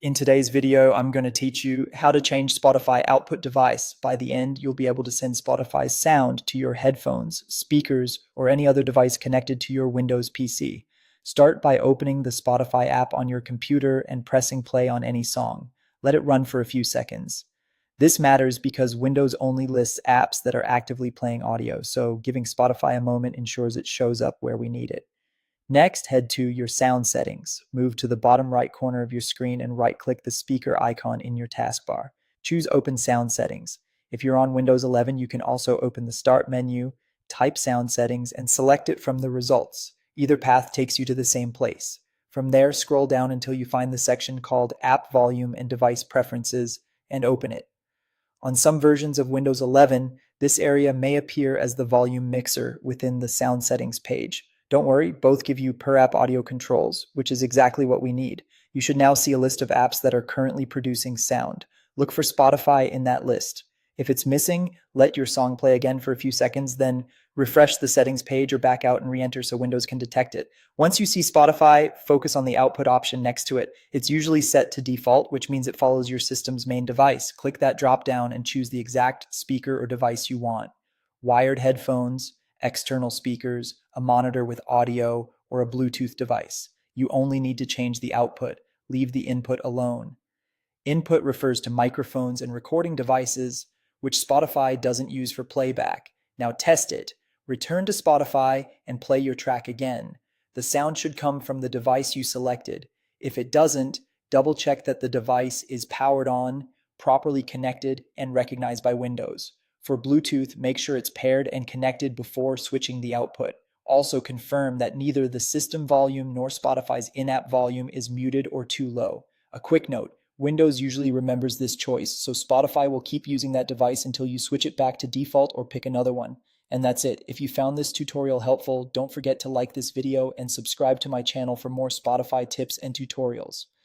In today's video, I'm going to teach you how to change Spotify output device. By the end, you'll be able to send Spotify's sound to your headphones, speakers, or any other device connected to your Windows PC. Start by opening the Spotify app on your computer and pressing play on any song. Let it run for a few seconds. This matters because Windows only lists apps that are actively playing audio, so giving Spotify a moment ensures it shows up where we need it. Next, head to your sound settings. Move to the bottom right corner of your screen and right-click the speaker icon in your taskbar. Choose Open Sound Settings. If you're on Windows 11, you can also open the Start menu, type Sound Settings, and select it from the results. Either path takes you to the same place. From there, scroll down until you find the section called App Volume and Device Preferences and open it. On some versions of Windows 11, this area may appear as the volume mixer within the sound settings page. Don't worry, both give you per app audio controls, which is exactly what we need. You should now see a list of apps that are currently producing sound. Look for Spotify in that list. If it's missing, let your song play again for a few seconds, then refresh the settings page or back out and re-enter so Windows can detect it. Once you see Spotify, focus on the output option next to it. It's usually set to default, which means it follows your system's main device. Click that drop down and choose the exact speaker or device you want. Wired headphones, external speakers, a monitor with audio, or a Bluetooth device. You only need to change the output. Leave the input alone. Input refers to microphones and recording devices, which Spotify doesn't use for playback. Now test it. Return to Spotify and play your track again. The sound should come from the device you selected. If it doesn't, double check that the device is powered on, properly connected, and recognized by Windows. For Bluetooth, make sure it's paired and connected before switching the output. Also confirm that neither the system volume nor Spotify's in-app volume is muted or too low. A quick note, Windows usually remembers this choice, so Spotify will keep using that device until you switch it back to default or pick another one. And that's it. If you found this tutorial helpful, don't forget to like this video and subscribe to my channel for more Spotify tips and tutorials.